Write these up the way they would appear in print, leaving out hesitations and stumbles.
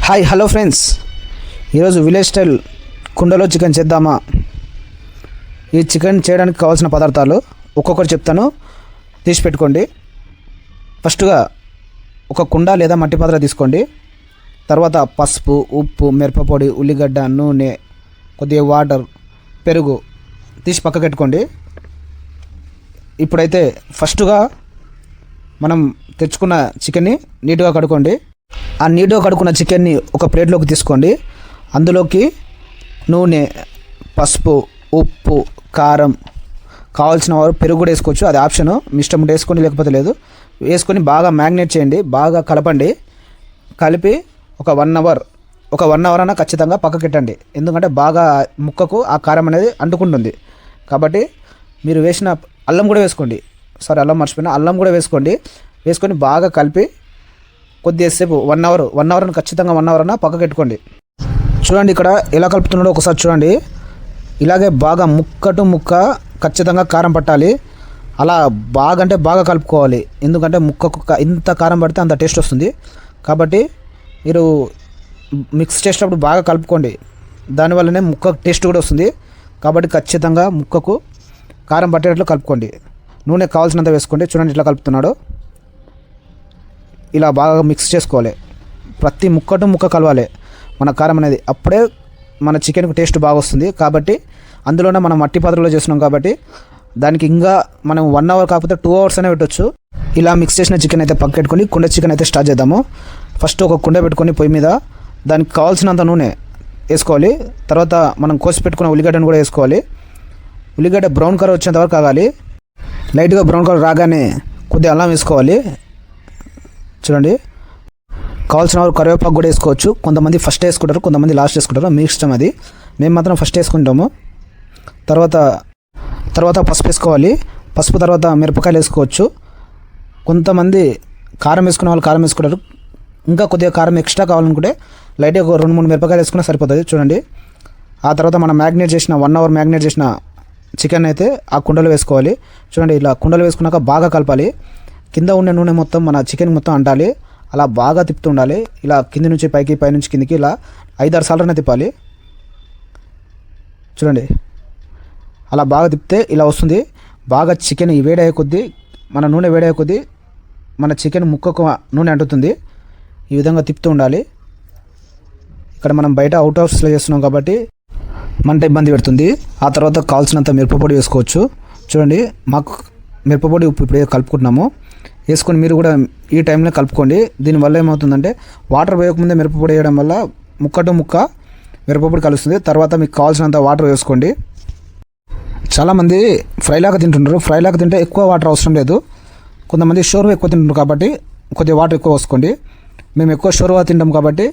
Hi hello friends, ఈరోజు village style కుండలో chicken చేద్దామా? ఈ చికెన్ చేయడానికి కావాల్సిన పదార్థాలు ఒక్కొక్కటి చెప్తాను, తీసి పెట్టుకోండి. ఫస్ట్గా ఒక కుండ లేదా మట్టి పాత్ర తీసుకోండి. తర్వాత పసుపు, ఉప్పు, మిరపపొడి, ఉల్లిగడ్డ, నూనె, కొద్దిగా వాటర్, పెరుగు తీసి పక్కకు పెట్టుకోండి. ఇప్పుడైతే ఫస్ట్గా మనం తెచ్చుకున్న చికెన్ని నీట్గా కడుక్కోండి. ఆ నీట్గా కడుక్కున్న చికెన్ని ఒక ప్లేట్లోకి తీసుకోండి. అందులోకి నూనె, పసుపు, ఉప్పు, కారం, కావాల్సిన వారు పెరుగు కూడా వేసుకోవచ్చు, అది ఆప్షను, మీ ఇష్టం ఉంటే వేసుకొని లేకపోతే లేదు. వేసుకొని బాగా మ్యాగ్నేట్ చేయండి, బాగా కలపండి. కలిపి ఒక 1 అవర్ అన్న ఖచ్చితంగా పక్కకెట్టండి. ఎందుకంటే బాగా ముక్కకు ఆ కారం అనేది అంటుకుంటుంది. కాబట్టి మీరు వేసిన అల్లం కూడా వేసుకోండి. అల్లం మర్చిపోయినా, అల్లం కూడా వేసుకోండి. వేసుకొని బాగా కలిపి కొద్దిసేపు 1 అవర్ ఖచ్చితంగా 1 అవర్ అన్న పక్కకు పెట్టుకోండి. చూడండి ఇక్కడ ఎలా కలుపుతున్నాడో ఒకసారి చూడండి. ఇలాగే బాగా ముక్క టు ముక్క ఖచ్చితంగా కారం పట్టాలి. అలా బాగా అంటే బాగా కలుపుకోవాలి. ఎందుకంటే ముక్కకు ఇంత కారం పడితే అంత టేస్ట్ వస్తుంది. కాబట్టి మీరు మిక్స్ చేసేటప్పుడు బాగా కలుపుకోండి. దానివల్లనే ముక్క టేస్ట్ కూడా వస్తుంది. కాబట్టి ఖచ్చితంగా ముక్కకు కారం పట్టేటట్లు కలుపుకోండి. నూనె కావాల్సినంత వేసుకోండి. చూడండి ఇట్లా కలుపుతున్నాడు. ఇలా బాగా మిక్స్ చేసుకోవాలి. ప్రతి ముక్క టు ముక్క కలవాలి మన కారం అనేది. అప్పుడే మన చికెన్కి టేస్ట్ బాగా వస్తుంది. కాబట్టి అందులోనే మనం మట్టి పాత్రలో చేస్తున్నాం కాబట్టి దానికి ఇంకా మనం 1 అవర్ కాకపోతే 2 అవర్స్ అనే పెట్టవచ్చు. ఇలా మిక్స్ చేసిన చికెన్ అయితే పక్క పెట్టుకొని కుండ చికెన్ అయితే స్టార్ట్ చేద్దాము. ఫస్ట్ ఒక కుండ పెట్టుకొని పొయ్యి మీద దానికి కావాల్సినంత నూనె వేసుకోవాలి. తర్వాత మనం కోసి పెట్టుకున్న ఉల్లిగడ్డను కూడా వేసుకోవాలి. ఉల్లిగడ్డ బ్రౌన్ కలర్ వచ్చేంత వరకు కాగాలి. లైట్గా బ్రౌన్ కలర్ రాగానే కొద్దిగా అల్లం వేసుకోవాలి. చూడండి, కావాల్సిన వారు కరివేపాకు కూడా వేసుకోవచ్చు. కొంతమంది ఫస్ట్ వేసుకుంటారు, కొంతమంది లాస్ట్ వేసుకుంటారు, మీ ఇష్టం అది. మేము మాత్రం ఫస్ట్ వేసుకుంటాము. తర్వాత పసుపు వేసుకోవాలి. పసుపు తర్వాత మిరపకాయలు వేసుకోవచ్చు. కొంతమంది కారం వేసుకునే వాళ్ళు కారం వేసుకుంటారు. ఇంకా కొద్దిగా కారం ఎక్స్ట్రా కావాలనుకుంటే లైట్గా 2-3 మిరపకాయలు వేసుకున్నా సరిపోతుంది. చూడండి, ఆ తర్వాత మనం మ్యాగ్నేట్ చేసిన 1 అవర్ మ్యాగ్నేట్ చేసిన చికెన్ అయితే ఆ కుండలో వేసుకోవాలి. చూడండి, ఇలా కుండలో వేసుకున్నాక బాగా కలపాలి. కింద ఉన్న నూనె మొత్తం మన చికెన్ మొత్తం అంటాలి. అలా బాగా తిప్పుతూ ఉండాలి. ఇలా కింది నుంచి పైకి, పై నుంచి కిందికి ఇలా 5-6 సార్లనే తిప్పాలి. చూడండి, అలా బాగా తిప్పితే ఇలా వస్తుంది. బాగా చికెన్ వేడయ్యే కొద్దీ, మన నూనె వేడయ్యే కొద్దీ మన చికెన్ ముక్కకు నూనె అంటుతుంది. ఈ విధంగా తిప్పుతూ ఉండాలి. ఇక్కడ మనం బయట అవుట్ హౌస్లో చేస్తున్నాం కాబట్టి మంట ఇబ్బంది పెడుతుంది. ఆ తర్వాత కావాల్సినంత మిరపపొడి వేసుకోవచ్చు. చూడండి, మాకు మిరపపొడి, ఉప్పు ఇప్పుడు కలుపుకుంటున్నాము. వేసుకొని మీరు కూడా ఈ టైంలో కలుపుకోండి. దీనివల్ల ఏమవుతుందంటే వాటర్ వేయకముందే మిరపపొడి వేయడం వల్ల ముక్క టు ముక్క మిరపపొడి కలుస్తుంది. తర్వాత మీకు కావాల్సినంత వాటర్ వేసుకోండి. చాలామంది ఫ్రైలాగా తింటుంటారు. ఫ్రైలాగా తింటే ఎక్కువ వాటర్ అవసరం లేదు. కొంతమంది షోర్వా ఎక్కువ తింటుంటారు కాబట్టి కొద్దిగా వాటర్ ఎక్కువ పోసుకోండి. మేము ఎక్కువ షోర్వా తింటాం కాబట్టి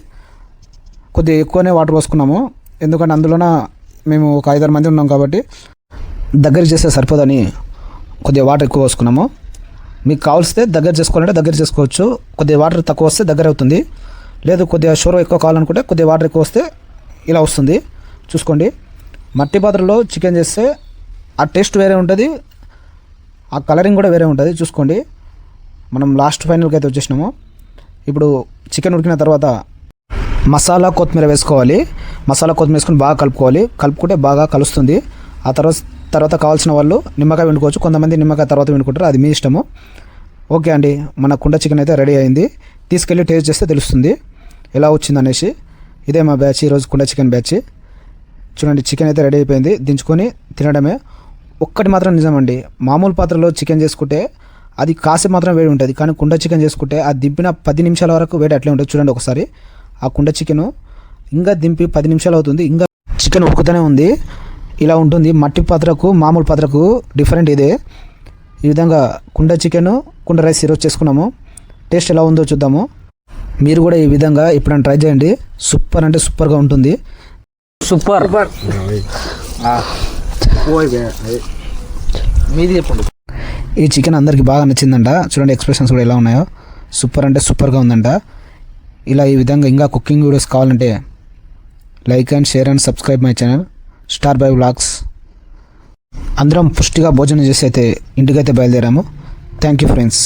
కొద్దిగా ఎక్కువనే వాటర్ పోసుకున్నాము. ఎందుకంటే అందులోన మేము ఒక 5-6 మంది ఉన్నాం కాబట్టి దగ్గర చేస్తే సరిపోదని కొద్దిగా వాటర్ ఎక్కువ పోసుకున్నాము. మీకు కావాల్సితే దగ్గర చేసుకోవాలంటే దగ్గర చేసుకోవచ్చు. కొద్దిగా వాటర్ తక్కువ వస్తే దగ్గర అవుతుంది. లేదు కొద్దిగా షోర్వా ఎక్కువ కావాలనుకుంటే కొద్దిగా వాటర్ ఎక్కువ వస్తే ఇలా వస్తుంది. చూసుకోండి, మట్టి పాత్రలో చికెన్ చేస్తే ఆ టేస్ట్ వేరే ఉంటుంది, ఆ కలరింగ్ కూడా వేరే ఉంటుంది. చూసుకోండి, మనం లాస్ట్ ఫైనల్కి అయితే వచ్చేసినాము. ఇప్పుడు చికెన్ ఉడికిన తర్వాత మసాలా, కొత్తిమీర వేసుకోవాలి. మసాలా, కొత్తిమీర వేసుకొని బాగా కలుపుకోవాలి. కలుపుకుంటే బాగా కలుస్తుంది. ఆ తర్వాత కావాల్సిన వాళ్ళు నిమ్మకాయ వండుకోవచ్చు. కొంతమంది నిమ్మకాయ తర్వాత వండుకుంటారు, అది మీ ఇష్టము. ఓకే అండి, మన కుండ చికెన్ అయితే రెడీ అయింది. తీసుకెళ్ళి టేస్ట్ చేస్తే తెలుస్తుంది ఎలా వచ్చింది అనేసి. ఇదే మా బ్యాచ్, ఈరోజు కుండ చికెన్ బ్యాచ్. చూడండి, చికెన్ అయితే రెడీ అయిపోయింది. దించుకొని తినడమే. ఒక్కటి మాత్రం నిజమండి, మామూలు పాత్రలో చికెన్ చేసుకుంటే అది కాసేపు మాత్రం వేడి ఉంటుంది. కానీ కుండ చికెన్ చేసుకుంటే అది దింపిన 10 నిమిషాల వరకు వేడి అట్లే ఉంటుంది. చూడండి ఒకసారి, ఆ కుండ చికెను ఇంకా దింపి 10 నిమిషాలు అవుతుంది, ఇంకా చికెన్ ఉడుకుతూనే ఉంది. ఇలా ఉంటుంది. మట్టి పాత్రకు మామూలు పాత్రకు డిఫరెంట్ ఇదే. ఈ విధంగా కుండ చికెన్, కుండ రైస్ ఈరోజు చేసుకున్నాము. టేస్ట్ ఎలా ఉందో చూద్దాము. మీరు కూడా ఈ విధంగా ఎప్పుడైనా ట్రై చేయండి. సూపర్ అంటే సూపర్గా ఉంటుంది. సూపర్ మీది చెప్పండి. ఈ చికెన్ అందరికీ బాగా నచ్చిందంట. చూడండి ఎక్స్ప్రెషన్స్ కూడా ఎలా ఉన్నాయో. సూపర్ అంటే సూపర్గా ఉందంట. ఇలా ఈ విధంగా ఇంకా కుకింగ్ వీడియోస్ కావాలంటే like and share and subscribe my channel star by vlogs. అందరం పుష్టిగా భోజనం చేసి అయితే ఇంటికైతే బయలుదేరాము. Thank you friends.